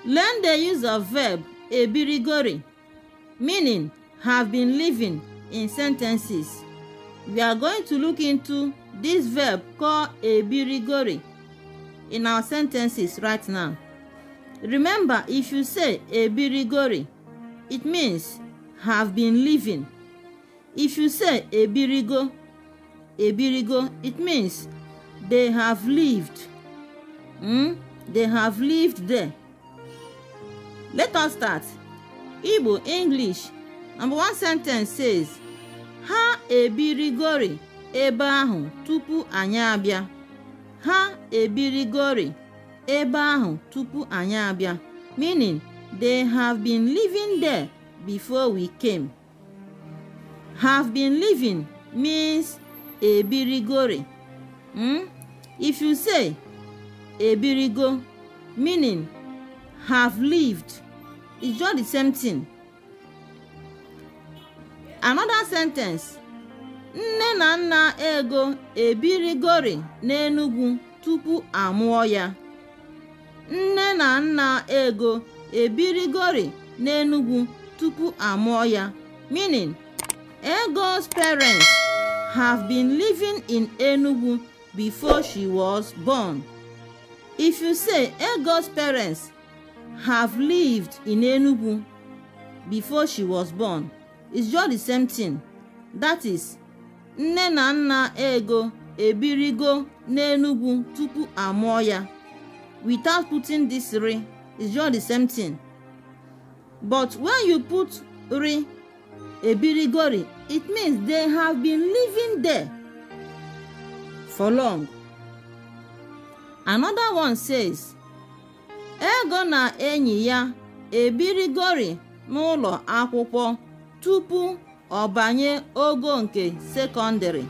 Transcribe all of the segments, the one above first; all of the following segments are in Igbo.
Learn the use of verb Ebirigo, meaning have been living, in sentences. We are going to look into this verb called Ebirigo in our sentences right now. Remember, if you say Ebirigo, it means have been living. If you say Ebirigo, it means they have lived. They have lived there. Let us start. Igbo English. Number one sentence says, ha ebirigori ebe ahụ tupu anyị abịa. Ha ebirigori ebe ahụ tupu anyị abịa. Meaning, they have been living there before we came. Have been living means ebirigori. If you say ebirigo, meaning have lived, it's just the same thing. Another sentence. Nne na nna ego ebirigori n'Enugwu tupu amụọ ya. Nne na nna ego ebirigori n'Enugwu tupu amụọ ya. Meaning, Ego's parents have been living in Enugu before she was born. If you say Ego's parents have lived in Enugu before she was born, it's just the same thing. That is, nne na nna ego ebirigo n'Enugwu tupu amụọ ya. Without putting this re, it's just the same thing. But when you put re, ebirigori, it means they have been living there for long. Another one says, ego na enyi ya ebirigori n'ụlọ akwụkwọ tupu ọ banye ogo nke sekọndịrị.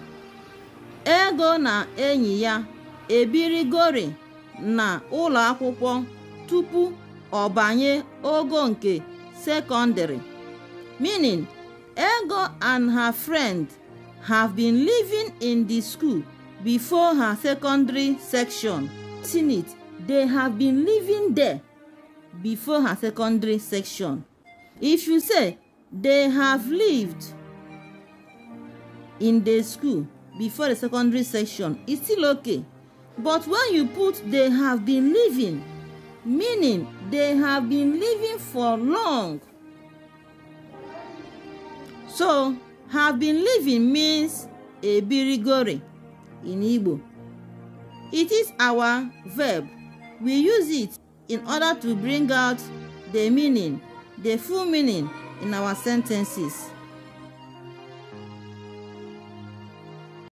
Ego na enyi ya ebirigori na ụlọ akwụkwọ tupu ọ banye ogo nke sekọndịrị. Meaning, Ego and her friend have been living in the school before her secondary section. Seen it, they have been living there before her secondary section. If you say they have lived in the school before the secondary section, it's still okay. But when you put they have been living, meaning they have been living for long. So, have been living means ebirigori in Igbo. It is our verb. We use it in order to bring out the meaning, the full meaning in our sentences.